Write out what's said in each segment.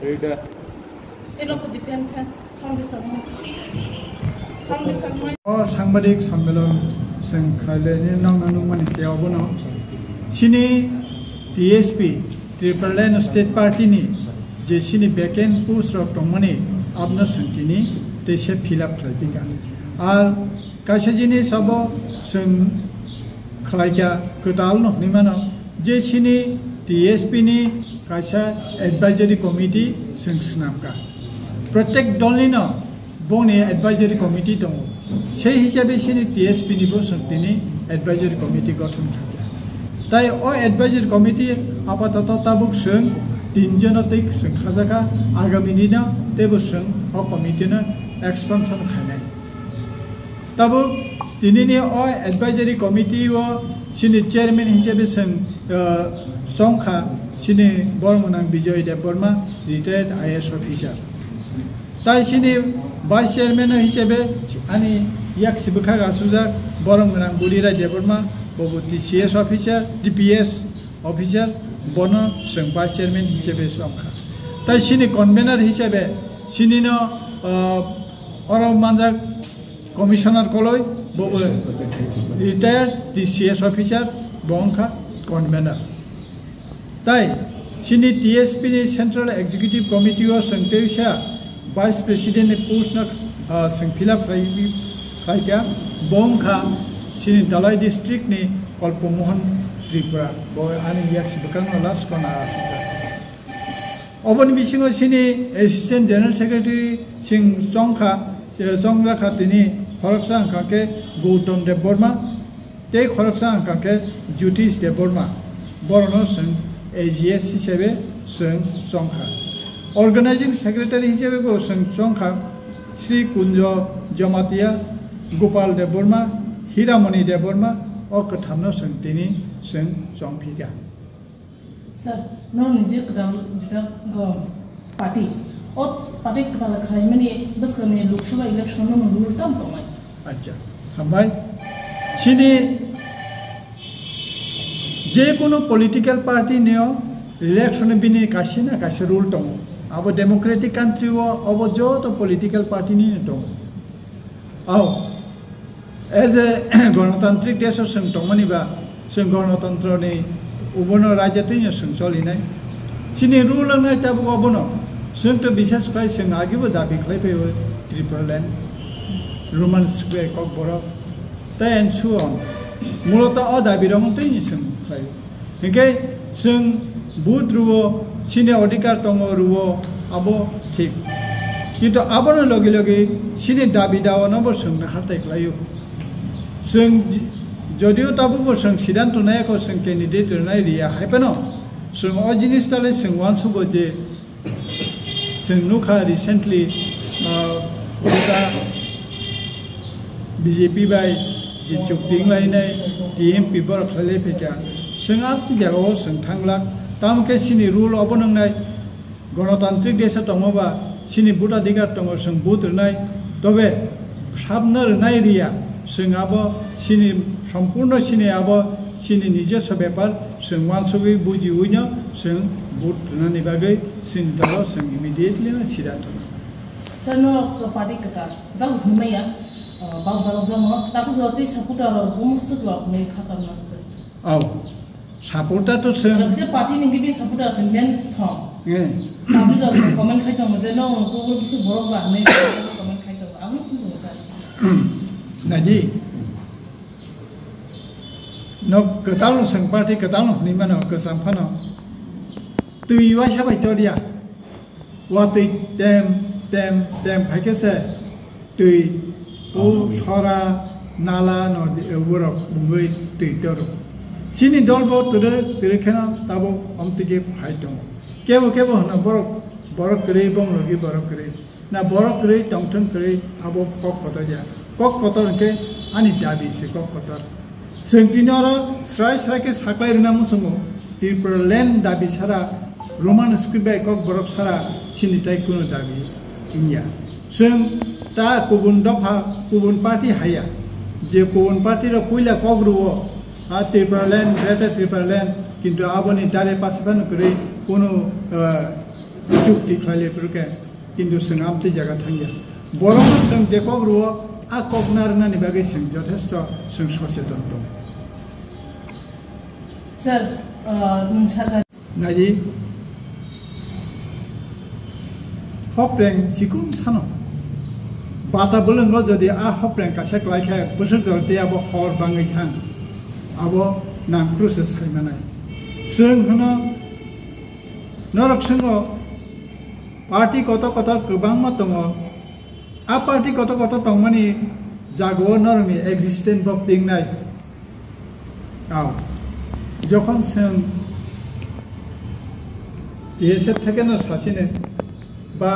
এইটা সাংবাদিক সম্মেলন जों खालायनो नांनानै माने बेयावबो सिनि टीएसपी त्रिपुरालेण्ड स्टेट पार्टीनि जे सिनि बेकेन्ड पोस्ट दंमोन आपनो सोंथिनि तेसे फिलआप खालायदिगा आर गासै जिनिसाबो जों खालायगा गोदाल नखनि मानो जे सिनि टीएसपी नि गासै एडभाइजरी कमिटी जों सुनामगा प्रत्येक दलनिनो बंनि एडभाइजरी कमिटी दङ সেই হিসাবে সিনি টিএসপি নিবো সন্তিনি এডভাইজারি কমিটি গঠন থাকে তাই ও এডভাইজারি কমিটি আপাতত তাবুক সং তিনজনতেই সংখাজাকা আগামী দিনা তেবো সং ও কমিটিনো এক্সপানশন খাইনাই তাবো দিনিনি ও এডভাইজারি কমিটি ও সিনি চেয়ারম্যান হিসেবে সং সংখা সিনি বর্মনাং Bijoy Debbarma retired IAS officer তাই সিনি ভাইস চেয়ারম্যান হিসেবে আনি ইয়াক সিবখা গাসুজাক বরমনাং বুড়িরা দেববর্মা ববু টিসিএস অফিসার ডিপিএস অফিসার বন সং ভাইস চেয়ারম্যান হিসেবে সংখা তাই সিনি কনভেনার হিসেবে সিনিনো অরব মানজাক কমিশনার কলই ববু রিটায়ার্ড টিসিএস অফিসার বংখা কনভেনার তাই সিনি টিএসপি नि सेंट्रल एग्जीक्यूटिव कमिटी ও संतेसा वाइस प्रेसिडेंट पोस्ट न संफिलाप खायका बंखा सिनि दालाय डिस्ट्रिक्ट नि कल्पमोहन त्रिपुरा बो आनि याक्सि बकांग लास्ट कोना आसुका अबन बिसिङो सिनि असिस्टेंट जनरल सेक्रेटारि सिं जंखा जंग्राखा तिनि खरकसा अंकाके गौतम देबबर्मा ते खरकसा अंकाके ज्योतिष देबबर्मा बरनो सं एजीएस हिसाबै जों जंखा अर्गानाइजिंग सेक्रेटारि हिसाबै जों जंखा श्री कुंज जमातिया गोपाल देबबर्मा हीरामणि देबबर्मा और कथामनो जों दिनै जों जंफिगा सर नों निजे कदाल बिदा ग पार्टी और पार्टी कदाल खाय माने बस करने लोकसभा इलेक्शन नो रूल तम तमाय अच्छा हमबाय सिनि जे कोनो पॉलिटिकल पार्टी नेओ इलेक्शन बिनि कासिना कासे रूल दङ अब डेमोक्रेटिक कंट्री वो अब जो तो पॉलिटिकल पार्टी नि दङ औ एज ए गणतांत्रिक देश जों दङनिबा जों गणतन्त्रनि उबनो राज्यतिनि जों चलिनाय सिनि रूल नै ताबो अबनो जों तो विशेष खाय जों आगिबो दाबि खालायफैयो त्रिपुरालेण्ड रोमान स्क्वेर ककबरक तायन सुअन मूलत अ दाबि दङतैनि जों खायो हिंके जों बुथ रुवो सिने अधिकार दङ रुवो आबो ठीक किन्तु आबनो लगे लगे सिने दाबि दावानबो जोंनो हाथाय खालायो जों जदिও ताबो जों सिद्धांत नायको जों कैंडिडेट नाय रिया हायपनो जों अ जिनिसटाले जों वानसुबो जे जों नुखा रिसेंटली बीजेपी बाय जे चुक्तिं लायनाय टीएमपी बर खाले फैका जों आति जागाव जों थांलाक तामके सिनि रूल अबनंनाय गणतांत्रिक देश दङबा सिनि बुथ अधिकार दङ जों बुथ रनाय तबे साबनो रनाय रिया जों आबो सिनि सम्पूर्ण सिनि आबो सिनि निजस्व व्यापार जों वानसुबै बुजिवैनो जों बुथ रनानै बागै सिनि दल जों इमिडिएटली सिद्धांत सर नो पार्टी कता दल हुमैया बाव बाव जमो ताकु जति सपोर्टर बुमसु तो अपने खाताना सर औ सपोर्टर तो जों जे पार्टी नि गिबि सपोर्टर जों मेन थं ताबि द कमेन्ट खायतो मजे नो को बिसि बरक बा नै कमेन्ट खायतो आंनि सिमो सर नादि नो कताल जों पार्टी कताल नि मानो कसामफानो तुइवा साबाय तरिया वा तुइ तेम फायकेसे तुइ ओ सरा नाला नदि बरक बुंगै तुइ तरो सिनि दलबो तेरेखेना ताबो अमतिगे फायदों केबो हना बरक करे बंग लगे बरक करे ना बरक करे टंगटन करे आबो कक कतर के आनि दाबि से कक कतर जोंतिनर स्राय के साख्लाय रना मुसुमो त्रिपुरालेण्ड दाबि सारा रोमान स्क्रिप्ट कक बरक सारा सिनि ताय कुनु दाबि इन्या जों ता गुबुन दफा गुबुन पार्टी हाया जे गुबुन पार्टी र पहिला कग्रुवो त्रिपुरालेण्ड ग्रेटर त्रिपुरालेण्ड किन्तु आबोनि दारे पासिबान करे कोनो चुक्ति खालेफोरके किन्तु जों आमथि जायगा थांया बर'नो जों जेकब रुओ आ कगनारनानि बागै जों जथेस्थ जों सचेतन दं सर नोंसागा नायि हप्रें जिकुन सानो बाता बोलोंगो जदि आ हप्रें कासे क्लाइखाय बोसोर जरते आबो हर बाङै थां आबो नांख्रुसो सायमानाय जों होनो नरक संगो पार्टी कत कत गोबां मा दङ आ पार्टी कत कत दंमानि जागो नरनि एक्जिस्टेन्स बक दिंनाय आव যখন जों DSF থেকে না সাসিনে বা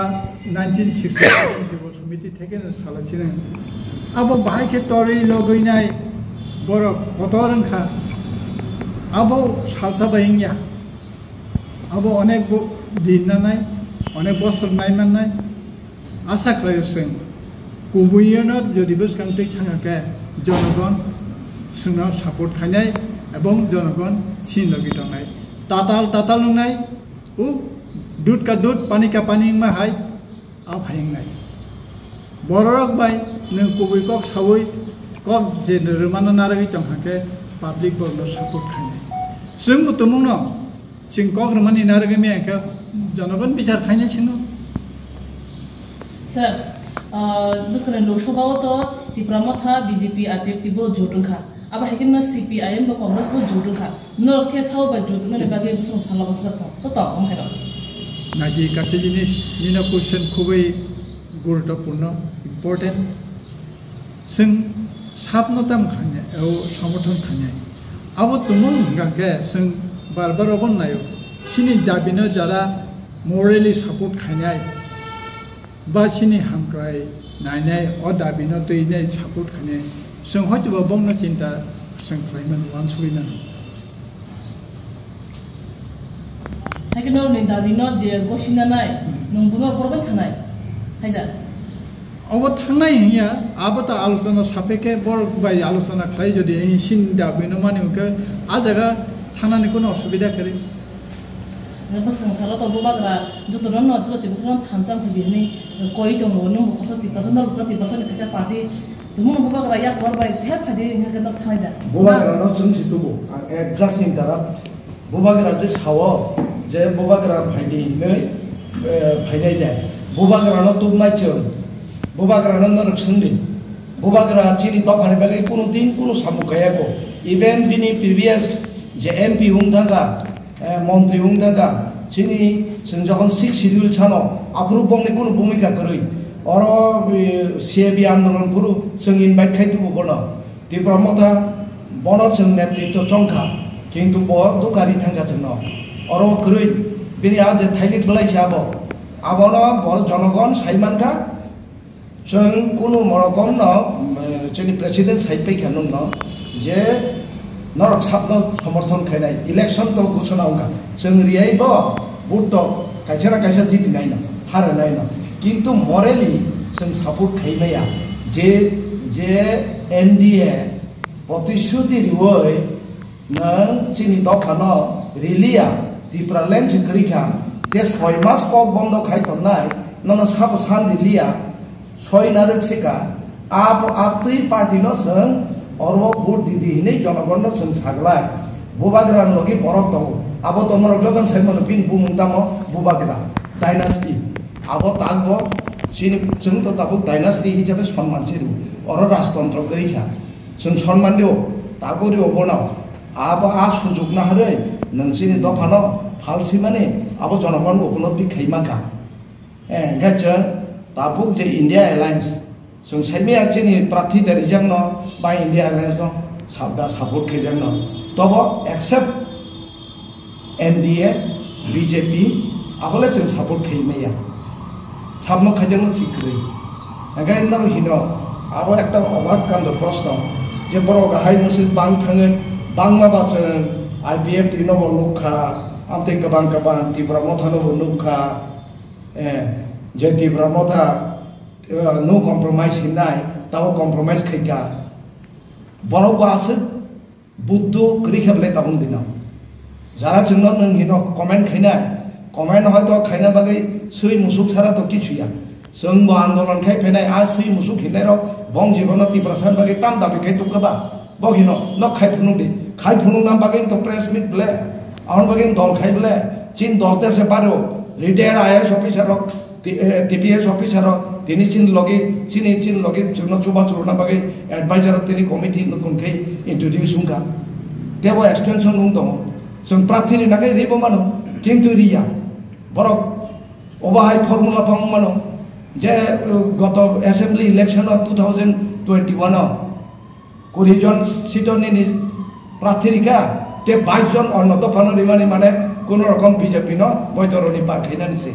1960 যুব সমিতি থেকে না সালাসিনে আবো বাইকে তরি লগইনাই বড় কত রংখা আবো সালসা বাইঙ্গা আবো অনেক দিন না নাই অনেক বছর নাই মাননাই আশা খালাयो जों गुबैयैनो जुदि बोसखांथै थाङाके जनगण जोंनाव सापर्ट खायनाय এবং জনগণ চিন লগি দंनाय ताताल ताताल नंनाय उ दूध का दूध पानी का पानी माहाय आ फायंनाय बररक बाय नों गुबै कक सावै कक जे रोमाना नारगै दंहाके पाब्लिक बर्नो सापर्ट खायनाय जों मुतुमुनो जों कक रोमानि नारगै मेखा जनगण बिचार खायनाय छिनो सर बसकने लोकसभाव तो तिप्रामथा बीजेपी आरपीएफ जुटुंखा अब है कि न सीपीआईएम व कांग्रेस को जुटुंखा न के साव बा जुटुंगने बागे बसं सालाबस तो तम हेरो नाजी कासे जिनिस निना क्वेश्चन खुबै गुरुत्वपूर्ण इम्पोर्टेन्ट जों साबनताम खाने औ समर्थन खाने अब तुमुं गाके जों बार अबनायो सिनि दाबिनो जरा मरेलि सपोर्ट खानाय बा सिनि हामक्राय नायनाय अ दाबिनो दैनाय सपोर्ट खाने जों हयतोबा बंनो चिन्ता जों खालामनो वानसुलिना हायकिनो नै दाबिनो जे गसिना नाय नंबुनो परबाय थानाय हायदा अब थांनाय हिया आबता आलोचना सापेके बर बाय आलोचना खाय जदि सिन दाबिनो मानिके आ जागा थानानै कोनो असुबिदा करे बसं साला तो बाग्रा जुतनो न जति बसं थानसाम खजिनि कोइ तो मोनो बखस 30% दर 30% कसा पार्टी तुम बाग्रा या करबाय थे फादि हिंगा थानायदा बाग्रा न जों सितुबो एग्जास्ट इंटारा बाग्रा जे सावो जे बाग्रा फायदि नै फायनाय जाय बाग्रा न तुब नायचो बाग्रा न नरक्षंदि बाग्रा चिनि तफानि बागै कोनो दिन कोनो सामुखायाबो इभेन बिनि प्रिवियस जे एमपि हुंदागा मंत्री हुंदागा चिनि जों जखन 6 शिड्यूल सानो आप्रुभ बंनि कोनो भूमिका करै और सीएबी आंदोलन पुरु जों इनभाइट खायतुबो बनो तिब्रमथा बनो जों नेतृत्व चंखा किंतु बहुत दुखारि थांगा जोंनो और करै बिनि आज थाइलिक बलायसे आबनो बर जनगण साइमानका जों कोनो मरकम न जोंनि प्रेसिडेंट साइड पैखानो न जे नरक साबनो समर्थन खायनाय इलेक्शन तो घोषणा होगा जों रियाइबो बुट तो कायसेना कायसा जितिनाय न हारनाय न किंतु मरेलि जों सपोर्ट खायनाया जे एनडीए प्रतिश्रुति रिवै नों चिनि दफानो रिलिया तिप्रालेन सिखरिखा दे 6 मास को बंद खायथनाय ननो साब सान रिलिया 6 नारकसिका आप तुई पार्टी न जों और वो वोट दीदी नहीं जनगण जों सागलाय बुबाग्रा लगे बरक दं आबो तो नरगन साइमन पिन बुमुंतामो बुबाग्रा डायनास्टी आबो तागबो सिनि जों तो ताबो डायनास्टी हिसाबै सम्मान सिरु और राजतंत्र गैखा जों सम्मान दियो तागोरि अबनाव आबो आ सुजुग ना हरै नोंसिनि दफानो फालसि माने आबो जनगण उपलब्धि खैमाखा गाजों ताबुक जे इंडिया अलायंस जों साइमेया जोंनि प्रार्थी दारिजों न बा इंडिया अलायंस न साबदा सपोर्ट खैजों न तब एक्सेप्ट एनडीए बीजेपी आबले जों सपोर्ट खैमेया साबनो खैजों ठीक रै ओंखायनो नारो हिनो आबो एकटा अबाक कान्द प्रश्न जे बर गाहाय मोनसे बां थाङो बां माबा जों आईपीएफ तिनबो नुखा आमते गोबां तिब्रामथानबो नुखा जे तिब्रामथा नो कम्प्रोमाइज हिनाय ताव कम्प्रोमाइज खैका बरक बासो बुद्धो करिखाबले ताबुं दिनाव जारा जोंनो नों हिनो कमेन्ट खैनाय কমেন্ট হয়তো খাইনা বাকি সুই মুসুক ছাড়া তো কিছুই जों बो आंदोलन खाय फैनाय आ सुइ मुसुक हिनायराव बं जीवन तिब्रासान बागै ताम दाबि खाय तुकबा बगिनो न खाय फुनु नाम बागै तो प्रेस मीट ब्ले आउन बागै दल खाय ब्ले चिन दलते से पारो retire IAS officer TPS officer तिनी चिन लगे जोंनो जुबा चुरना बागै एडवाइजर तिनी कमिटि नतुन खाय इंट्रोड्यूस हुंका देबो एक्सटेंशन हुं दङ जों प्रार्थीनि नागै रिबो मानो किन्तु रिया बरक ओबाहाय फर्मुला फं मानो जे गत एसेम्बली इलेक्शन 2021 20 जन सीटनि प्रार्थीरिका ते 22 जन अन्नदफानो रिमानि माने कोनो रकम बीजेपी न बैतरनि पार्टीना निसे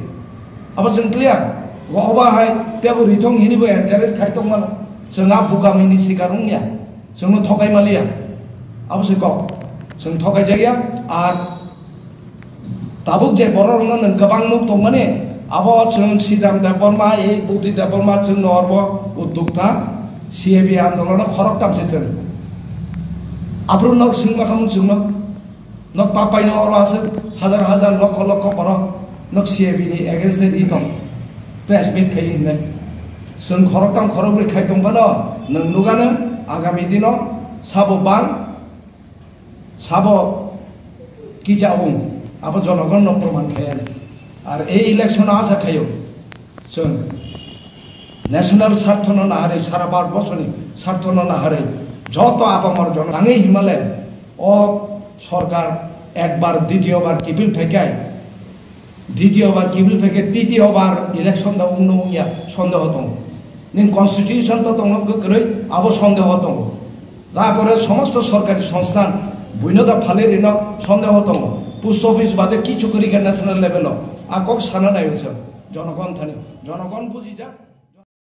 अब जों क्लियर गबाहाय तेबो रिथं हिनिबो एनकारेज खायतं मानो जोंहा बुगामिनि सिगारुंनिया जोंनो थगायमालिया अब से कौ जों थगाय जाया आर ताबुक जे बररनो नों गोबां नुक दं माने अब जों सीदाम देबरमा ए बुद्धि देबरमा जों नरब उद्योक्ता सीएबी आंदोलन खरक तामसे जों आब्रु नक जों मा खालाम जों नक पापायनो अरासो हाजार हाजार लक्ष लक्ष बर नक सीएबी नि एगेंस्ट नि दं प्रेस मीट खायिनने जों खरक ताम खरक रै खाय दंबानो नों नुगानो आगामी दिनाव साबो बां साबो किजाउं अब जनगण न प्रमाण खायानो আর এই ইলেকশন আশা খাইও जों ন্যাশনাল স্বার্থ না হারে সারা ভারতবর্ষনি স্বার্থ না হারে যত আপামর জন আঙে হিমালয় ও সরকার একবার দ্বিতীয়বার কিবিল ফেকায় দ্বিতীয়বার কিবিল ফেকে তৃতীয়বার ইলেকশন দাও উন্নয়া সন্দেহ দং নিন কনস্টিটিউশন তো দং গরে আবো সন্দেহ দং তারপরে সমস্ত সরকারি সংস্থান বৈনদা ফালে ঋণ সন্দেহ দং পোস্ট অফিস বাদে কিছু করি ন্যাশনাল লেভেল আকক সানা নাই জনগণ থানি জনগণ বুঝি যা